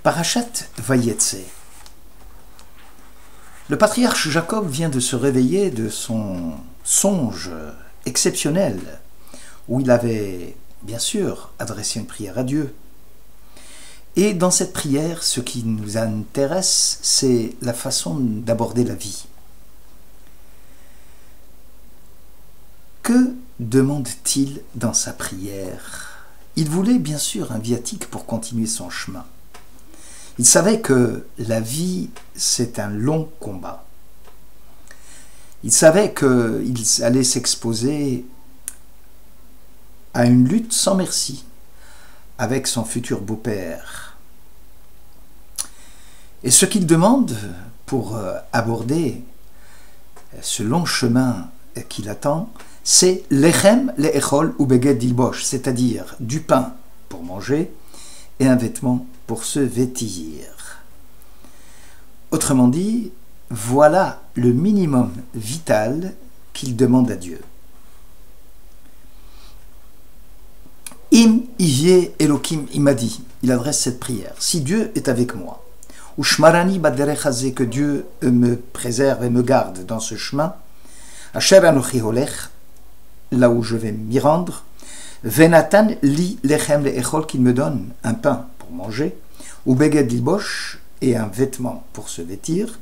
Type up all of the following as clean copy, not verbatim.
Parashat Vayetze. Le patriarche Jacob vient de se réveiller de son songe exceptionnel, où il avait, bien sûr, adressé une prière à Dieu. Et dans cette prière, ce qui nous intéresse, c'est la façon d'aborder la vie. Que demande-t-il dans sa prière? Il voulait bien sûr un viatique pour continuer son chemin. Il savait que la vie, c'est un long combat. Il savait qu'il allait s'exposer à une lutte sans merci avec son futur beau-père. Et ce qu'il demande pour aborder ce long chemin qui l'attend, c'est lechem le'echol ubeged dilbosh, c'est-à-dire du pain pour manger et un vêtement pour se vêtir. Autrement dit, voilà le minimum vital qu'il demande à Dieu. Im Iye Elokim Imadi, il adresse cette prière. Si Dieu est avec moi, ou Shmarani Baderech Hazeh, que Dieu me préserve et me garde dans ce chemin, Asher Anochi Holech, là où je vais m'y rendre, Venatan li lechem le'echol, qu'il me donne un pain pour manger, ou beged libosh, et un vêtement pour se vêtir,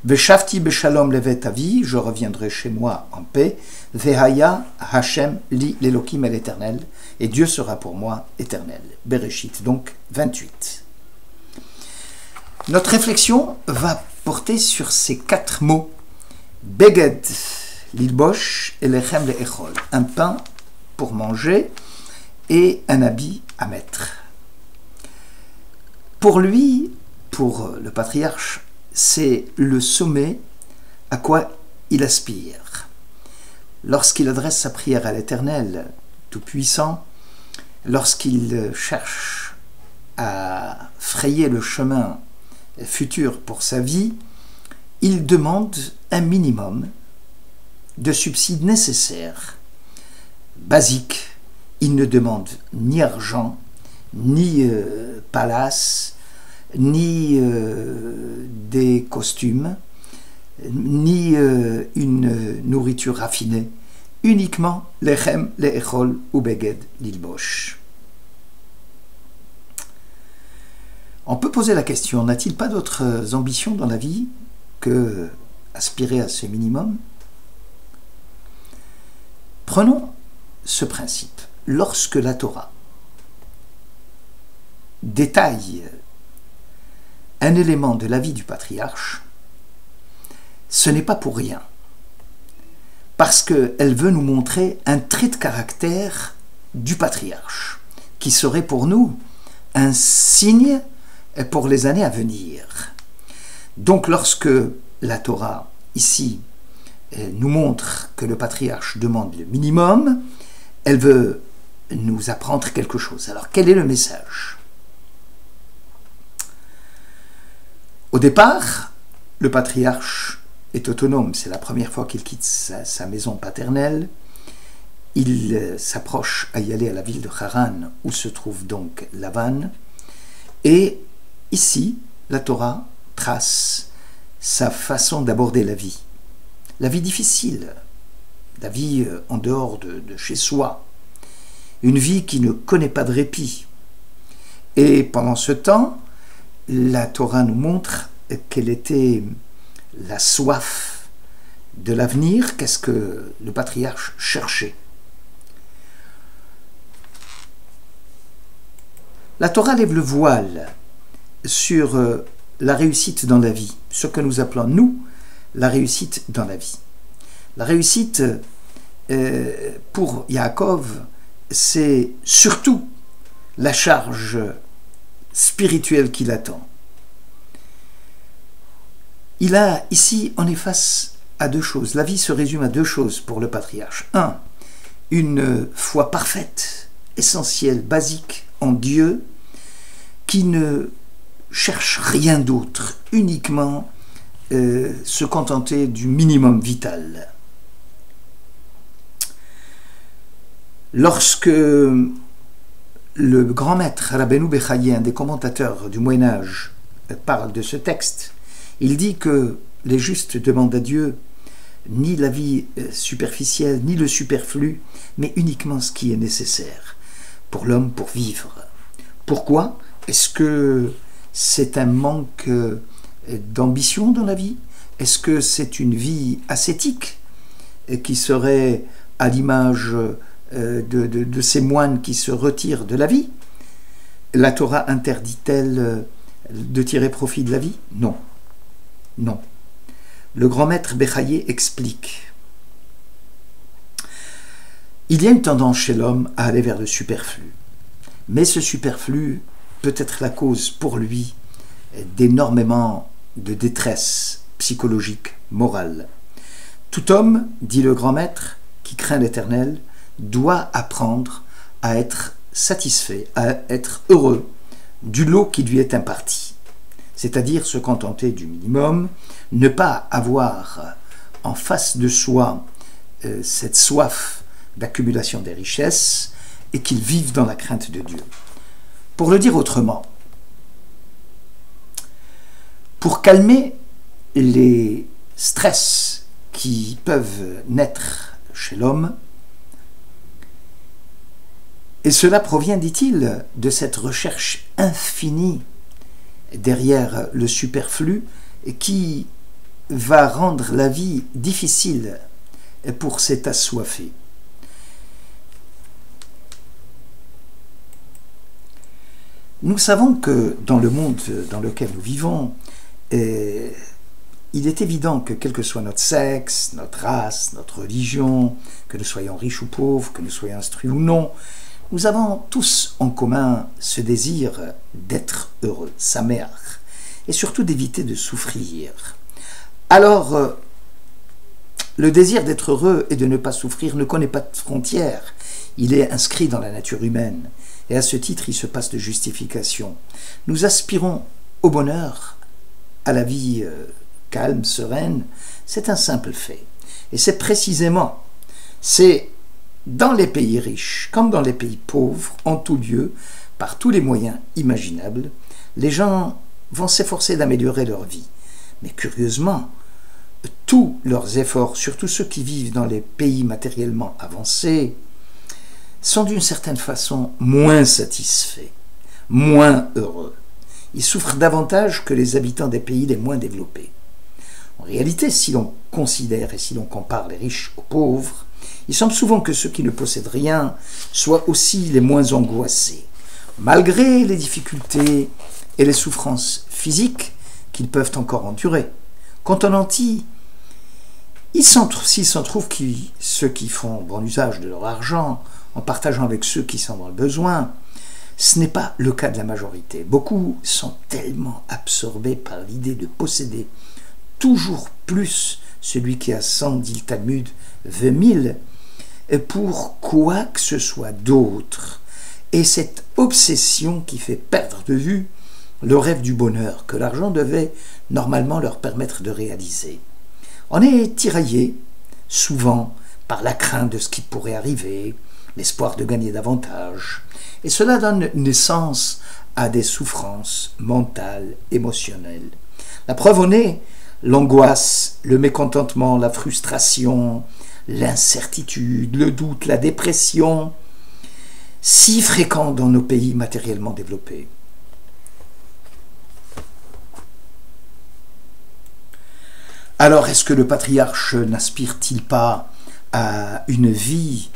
Veshavti beshalom levet avi, je reviendrai chez moi en paix, Vehaya Hashem li l'Elokim et l'Éternel, et Dieu sera pour moi éternel. Bereshit, donc 28. Notre réflexion va porter sur ces 4 mots, Beged lilbosh et lechem le'echol, un pain pour manger et un habit à mettre. Pour lui, pour le patriarche, c'est le sommet à quoi il aspire. Lorsqu'il adresse sa prière à l'Éternel Tout-Puissant, lorsqu'il cherche à frayer le chemin futur pour sa vie, il demande un minimum de subsides nécessaires, basiques. Il ne demande ni argent, ni palace, ni des costumes, ni une nourriture raffinée, uniquement lechem le'echol ubeged lilbosh. On peut poser la question, n'a-t-il pas d'autres ambitions dans la vie que aspirer à ce minimum? Prenons ce principe. Lorsque la Torah détaille un élément de la vie du patriarche, ce n'est pas pour rien, parce qu'elle veut nous montrer un trait de caractère du patriarche, qui serait pour nous un signe pour les années à venir. Donc lorsque la Torah, ici, nous montre que le patriarche demande le minimum, elle veut nous apprendre quelque chose. Alors quel est le message? Au départ, le patriarche est autonome, c'est la première fois qu'il quitte sa maison paternelle. Il s'approche à y aller à la ville de Haran, où se trouve donc Lavan. Et ici, la Torah trace sa façon d'aborder la vie difficile, la vie en dehors de chez soi, une vie qui ne connaît pas de répit. Et pendant ce temps, la Torah nous montre quelle était la soif de l'avenir, qu'est-ce que le patriarche cherchait. La Torah lève le voile sur la réussite dans la vie, ce que nous appelons, nous, la réussite dans la vie. La réussite, pour Yaakov, c'est surtout la charge spirituelle qui l'attend. Il a ici, on est face à 2 choses. La vie se résume à 2 choses pour le patriarche. 1, une foi parfaite, essentielle, basique en Dieu, qui ne cherche rien d'autre, uniquement se contenter du minimum vital. Lorsque le grand maître Rabbeinu Bechaye, un des commentateurs du Moyen-Âge, parle de ce texte, il dit que les justes demandent à Dieu ni la vie superficielle, ni le superflu, mais uniquement ce qui est nécessaire pour l'homme pour vivre. Pourquoi? Est-ce que c'est un manque d'ambition dans la vie? Est-ce que c'est une vie ascétique qui serait à l'image de ces moines qui se retirent de la vie? La Torah interdit-elle de tirer profit de la vie? Non. Non. Le grand maître Bechaye explique. Il y a une tendance chez l'homme à aller vers le superflu. Mais ce superflu peut être la cause pour lui d'énormément de détresse psychologique, morale. Tout homme, dit le grand maître, qui craint l'Éternel, doit apprendre à être satisfait, à être heureux du lot qui lui est imparti. C'est-à-dire se contenter du minimum, ne pas avoir en face de soi cette soif d'accumulation des richesses et qu'il vive dans la crainte de Dieu. Pour le dire autrement, pour calmer les stress qui peuvent naître chez l'homme, et cela provient, dit-il, de cette recherche infinie derrière le superflu qui va rendre la vie difficile pour cet assoiffé. Nous savons que dans le monde dans lequel nous vivons, il est évident que quel que soit notre sexe, notre race, notre religion, que nous soyons riches ou pauvres, que nous soyons instruits ou non, nous avons tous en commun ce désir d'être heureux, sa mère, et surtout d'éviter de souffrir. Alors, le désir d'être heureux et de ne pas souffrir ne connaît pas de frontières. Il est inscrit dans la nature humaine, et à ce titre, il se passe de justification. Nous aspirons au bonheur, à la vie calme, sereine. C'est un simple fait. Et c'est précisément, dans les pays riches, comme dans les pays pauvres, en tout lieu, par tous les moyens imaginables, les gens vont s'efforcer d'améliorer leur vie. Mais curieusement, tous leurs efforts, surtout ceux qui vivent dans les pays matériellement avancés, sont d'une certaine façon moins satisfaits, moins heureux. Ils souffrent davantage que les habitants des pays les moins développés. En réalité, si l'on considère et si l'on compare les riches aux pauvres, il semble souvent que ceux qui ne possèdent rien soient aussi les moins angoissés, malgré les difficultés et les souffrances physiques qu'ils peuvent encore endurer. Quant aux nantis, s'il s'en trouve ceux qui font bon usage de leur argent en partageant avec ceux qui sont dans le besoin, ce n'est pas le cas de la majorité. Beaucoup sont tellement absorbés par l'idée de posséder toujours plus. Celui qui a 100, dit le Talmud, veut 1000, pour quoi que ce soit d'autre. Et cette obsession qui fait perdre de vue le rêve du bonheur que l'argent devait normalement leur permettre de réaliser. On est tiraillé, souvent, par la crainte de ce qui pourrait arriver, l'espoir de gagner davantage. Et cela donne naissance à des souffrances mentales, émotionnelles. La preuve en est l'angoisse, le mécontentement, la frustration, l'incertitude, le doute, la dépression, si fréquents dans nos pays matériellement développés. Alors, est-ce que le patriarche n'aspire-t-il pas à une vie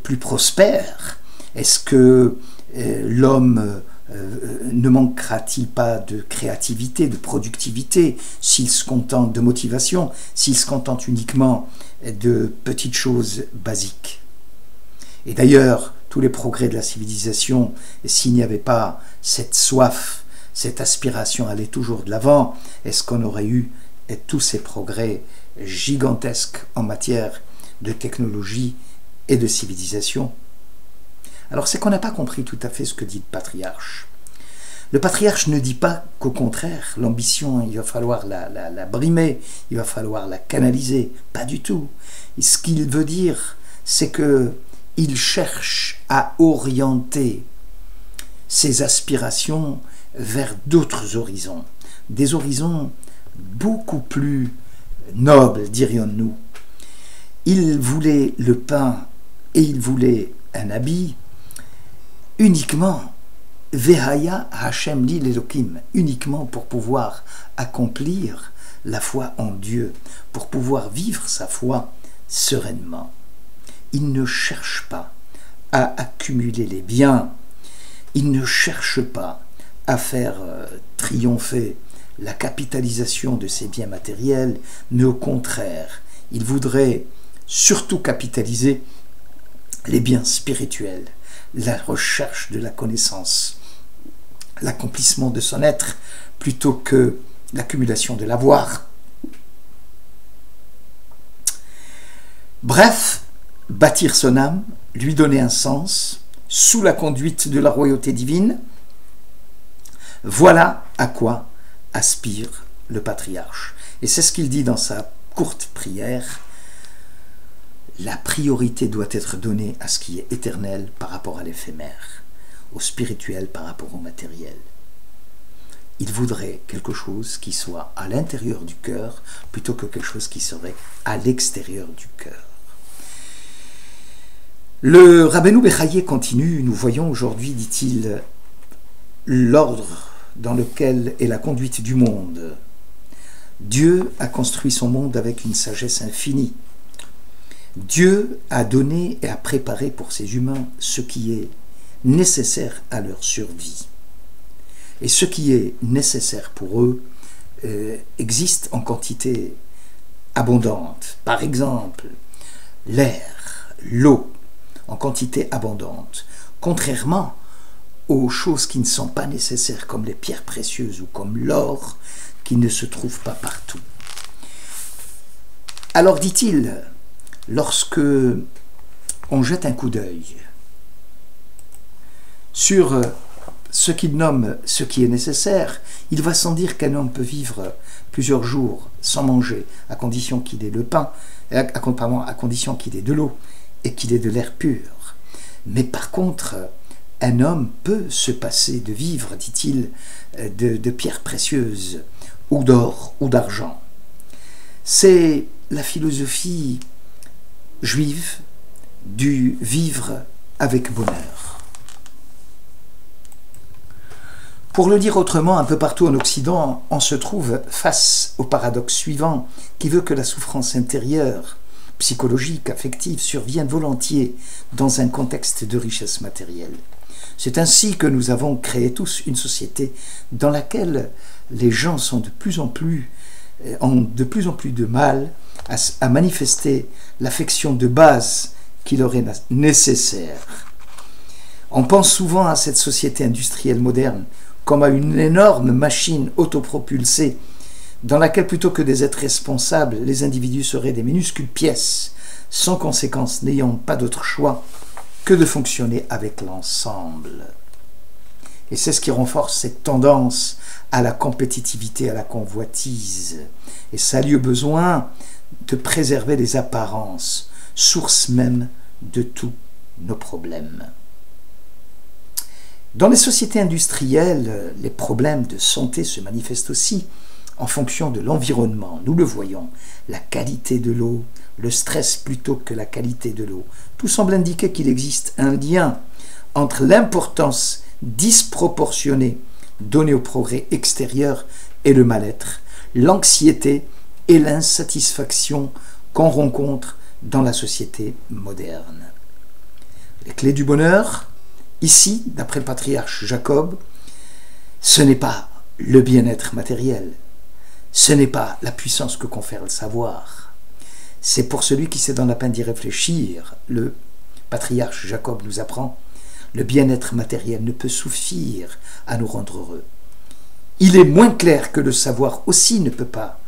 plus prospère? Est-ce que l'homme ne manquera-t-il pas de créativité, de productivité, s'il se contente de motivation, s'il se contente uniquement de petites choses basiques? Et d'ailleurs, tous les progrès de la civilisation, s'il n'y avait pas cette soif, cette aspiration à aller toujours de l'avant, est-ce qu'on aurait eu tous ces progrès gigantesques en matière de technologie et de civilisation? Alors c'est qu'on n'a pas compris tout à fait ce que dit le patriarche. Le patriarche ne dit pas qu'au contraire, l'ambition, il va falloir la brimer, il va falloir la canaliser. Pas du tout. Et ce qu'il veut dire, c'est qu'il cherche à orienter ses aspirations vers d'autres horizons, des horizons beaucoup plus nobles, dirions-nous. Il voulait le pain et il voulait un habit uniquement Vehaya Hashem li l'Elokim, uniquement pour pouvoir accomplir la foi en Dieu, pour pouvoir vivre sa foi sereinement. Il ne cherche pas à accumuler les biens, il ne cherche pas à faire triompher la capitalisation de ses biens matériels, mais au contraire, il voudrait surtout capitaliser les biens spirituels, la recherche de la connaissance, l'accomplissement de son être, plutôt que l'accumulation de l'avoir. Bref, bâtir son âme, lui donner un sens, sous la conduite de la royauté divine, voilà à quoi aspire le patriarche. Et c'est ce qu'il dit dans sa courte prière. La priorité doit être donnée à ce qui est éternel par rapport à l'éphémère, au spirituel par rapport au matériel. Il voudrait quelque chose qui soit à l'intérieur du cœur plutôt que quelque chose qui serait à l'extérieur du cœur. Le Rabbeinu Bechaye continue. Nous voyons aujourd'hui, dit-il, l'ordre dans lequel est la conduite du monde. Dieu a construit son monde avec une sagesse infinie. Dieu a donné et a préparé pour ces humains ce qui est nécessaire à leur survie. Et ce qui est nécessaire pour eux existe en quantité abondante. Par exemple, l'air, l'eau, en quantité abondante. Contrairement aux choses qui ne sont pas nécessaires, comme les pierres précieuses ou comme l'or, qui ne se trouvent pas partout. Alors, dit-il, lorsque on jette un coup d'œil sur ce qu'il nomme ce qui est nécessaire, il va sans dire qu'un homme peut vivre plusieurs jours sans manger, à condition qu'il ait le pain, à condition qu'il ait de l'eau et qu'il ait de l'air pur. Mais par contre, un homme peut se passer de vivre, dit-il, de pierres précieuses, ou d'or, ou d'argent. C'est la philosophie juive du vivre avec bonheur. Pour le dire autrement, un peu partout en Occident, on se trouve face au paradoxe suivant, qui veut que la souffrance intérieure, psychologique, affective, survienne volontiers dans un contexte de richesse matérielle. C'est ainsi que nous avons créé tous une société dans laquelle les gens sont ont de plus en plus de mal à manifester l'affection de base qui leur est nécessaire. On pense souvent à cette société industrielle moderne comme à une énorme machine autopropulsée dans laquelle, plutôt que des êtres responsables, les individus seraient des minuscules pièces, sans conséquence, n'ayant pas d'autre choix que de fonctionner avec l'ensemble. Et c'est ce qui renforce cette tendance à la compétitivité, à la convoitise. Et ça a lieu besoin de préserver les apparences, source même de tous nos problèmes. Dans les sociétés industrielles, les problèmes de santé se manifestent aussi en fonction de l'environnement. Nous le voyons, la qualité de l'eau, le stress plutôt que la qualité de l'eau. Tout semble indiquer qu'il existe un lien entre l'importance disproportionnée donnée au progrès extérieur et le mal-être, l'anxiété et l'insatisfaction qu'on rencontre dans la société moderne. Les clés du bonheur, ici, d'après le patriarche Jacob, ce n'est pas le bien-être matériel, ce n'est pas la puissance que confère le savoir. C'est pour celui qui sait dans la peine d'y réfléchir. Le patriarche Jacob nous apprend, le bien-être matériel ne peut suffire à nous rendre heureux. Il est moins clair que le savoir aussi ne peut pas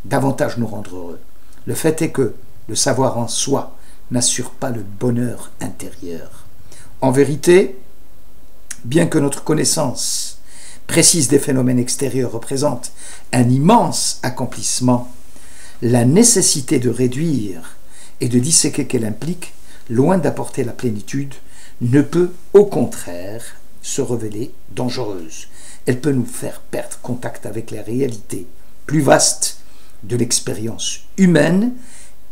davantage nous rendre heureux. Le fait est que le savoir en soi n'assure pas le bonheur intérieur. En vérité, bien que notre connaissance précise des phénomènes extérieurs représente un immense accomplissement, la nécessité de réduire et de disséquer qu'elle implique, loin d'apporter la plénitude, ne peut au contraire se révéler dangereuse. Elle peut nous faire perdre contact avec la réalité plus vaste de l'expérience humaine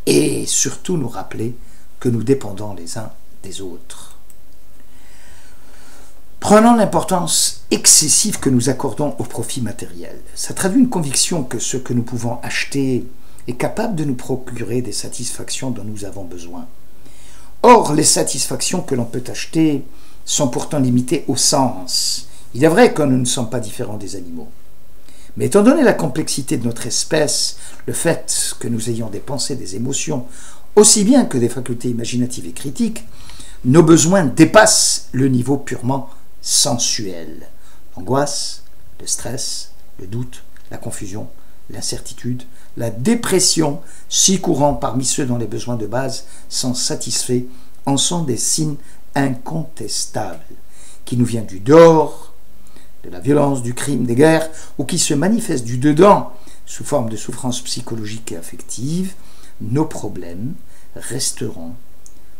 et surtout nous rappeler que nous dépendons les uns des autres. Prenons l'importance excessive que nous accordons au profit matériel. Ça traduit une conviction que ce que nous pouvons acheter est capable de nous procurer des satisfactions dont nous avons besoin. Or, les satisfactions que l'on peut acheter sont pourtant limitées au sens. Il est vrai que nous ne sommes pas différents des animaux. Mais étant donné la complexité de notre espèce, le fait que nous ayons des pensées, des émotions, aussi bien que des facultés imaginatives et critiques, nos besoins dépassent le niveau purement sensuel. L'angoisse, le stress, le doute, la confusion, l'incertitude, la dépression, si courants parmi ceux dont les besoins de base sont satisfaits, en sont des signes incontestables, qui nous viennent du dehors, de la violence, du crime, des guerres, ou qui se manifestent du dedans, sous forme de souffrance psychologique et affective. Nos problèmes resteront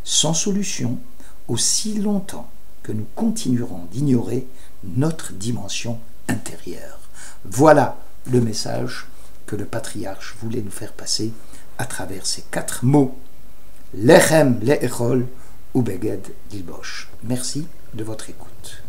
sans solution aussi longtemps que nous continuerons d'ignorer notre dimension intérieure. Voilà le message que le patriarche voulait nous faire passer à travers ces 4 mots. Lechem le'echol ubeged lilbosh. Merci de votre écoute.